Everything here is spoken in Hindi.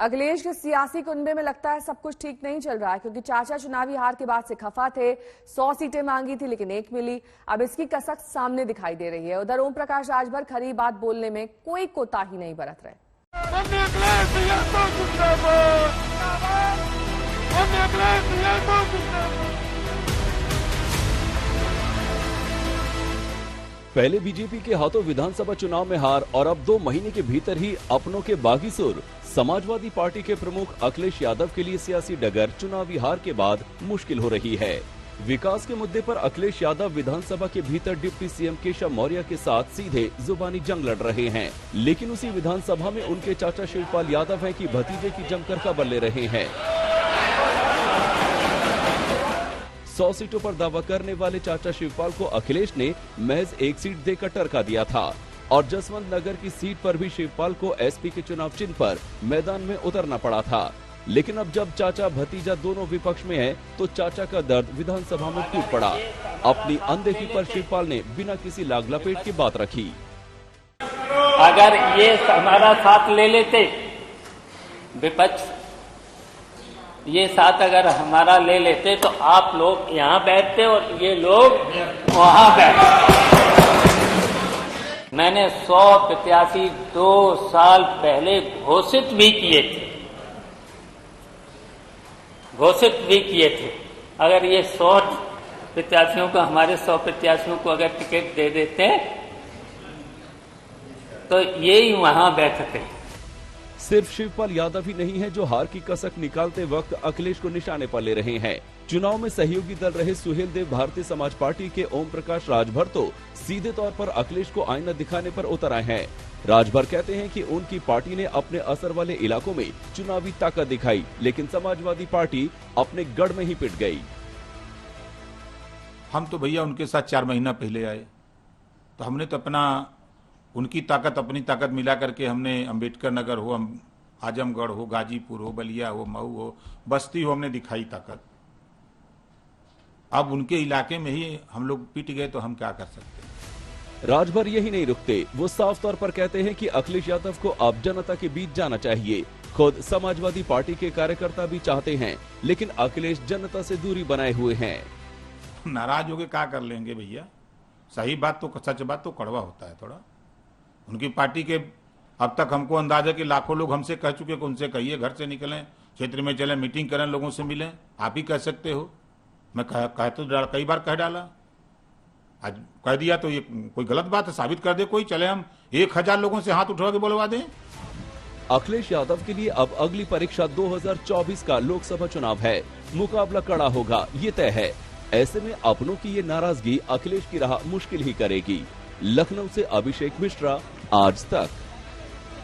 अखिलेश के सियासी कुनबे में लगता है सब कुछ ठीक नहीं चल रहा है, क्योंकि चाचा चुनावी हार के बाद से खफा थे। 100 सीटें मांगी थी लेकिन 1 मिली। अब इसकी कसक सामने दिखाई दे रही है। उधर ओम प्रकाश राजभर खरी बात बोलने में कोई कोताही नहीं बरत रहे। पहले बीजेपी के हाथों विधानसभा चुनाव में हार और अब 2 महीने के भीतर ही अपनों के बागी सुर। समाजवादी पार्टी के प्रमुख अखिलेश यादव के लिए सियासी डगर चुनावी हार के बाद मुश्किल हो रही है। विकास के मुद्दे पर अखिलेश यादव विधानसभा के भीतर डिप्टी सीएम केशव मौर्य के साथ सीधे जुबानी जंग लड़ रहे हैं, लेकिन उसी विधानसभा में उनके चाचा शिवपाल यादव है कि भतीजे की जमकर खबर ले रहे हैं। 100 सीटों पर दावा करने वाले चाचा शिवपाल को अखिलेश ने महज 1 सीट देकर टरका दिया था और जसवंत नगर की सीट पर भी शिवपाल को एसपी के चुनाव चिन्ह पर मैदान में उतरना पड़ा था। लेकिन अब जब चाचा भतीजा दोनों विपक्ष में हैं, तो चाचा का दर्द विधानसभा में टूट पड़ा। अपनी अनदेखी पर शिवपाल ने बिना किसी लाग लपेट की बात रखी। अगर ये हमारा साथ ले लेते विपक्ष, ये साथ अगर हमारा ले लेते तो आप लोग यहाँ बैठते और ये लोग वहाँ बैठते। मैंने 100 प्रत्याशी 2 साल पहले घोषित भी किए थे। अगर ये 100 प्रत्याशियों को, हमारे 100 प्रत्याशियों को अगर टिकट दे देते तो ये ही वहाँ बैठते। सिर्फ शिवपाल यादव ही नहीं है जो हार की कसक निकालते वक्त अखिलेश को निशाने पर ले रहे हैं। चुनाव में सहयोगी दल रहे सुहेल देव भारतीय समाज पार्टी के ओम प्रकाश राजभर तो सीधे तौर पर अखिलेश को आईना दिखाने पर उतर आए हैं। राजभर कहते हैं कि उनकी पार्टी ने अपने असर वाले इलाकों में चुनावी ताकत दिखाई, लेकिन समाजवादी पार्टी अपने गढ़ में ही पिट गई। हम तो भैया उनके साथ 4 महीना पहले आए, तो हमने तो उनकी ताकत अपनी ताकत मिला करके हमने अंबेडकर नगर हो, आजमगढ़ हो, गाजीपुर हो, बलिया हो, मऊ हो, बस्ती हो, हमने दिखाई ताकत। अब उनके इलाके में ही हम लोग पिट गए तो हम क्या कर सकते हैं। राजभर यही नहीं रुकते, वो साफ तौर पर कहते हैं कि अखिलेश यादव को अब जनता के बीच जाना चाहिए। खुद समाजवादी पार्टी के कार्यकर्ता भी चाहते हैं, लेकिन अखिलेश जनता से दूरी बनाए हुए हैं। नाराज होके क्या कर लेंगे भैया, सही बात तो, सच बात तो कड़वा होता है थोड़ा। उनकी पार्टी के अब तक हमको अंदाजा कि लाखों लोग हमसे कह चुके कि उनसे कहिए घर से निकलें, क्षेत्र में चलें, मीटिंग करें, लोगों से मिलें। आप ही कह सकते हो, मैं कई बार कह डाला, आज कह दिया तो ये कोई गलत बात है? साबित कर दे कोई, चले हम 1000 लोगों से हाथ उठवा के बोलवा दें। अखिलेश यादव के लिए अब अगली परीक्षा 2024 का लोकसभा चुनाव है। मुकाबला कड़ा होगा, ये तय है। ऐसे में अपनों की ये नाराजगी अखिलेश की राह मुश्किल ही करेगी। लखनऊ से अभिषेक मिश्रा, आज तक।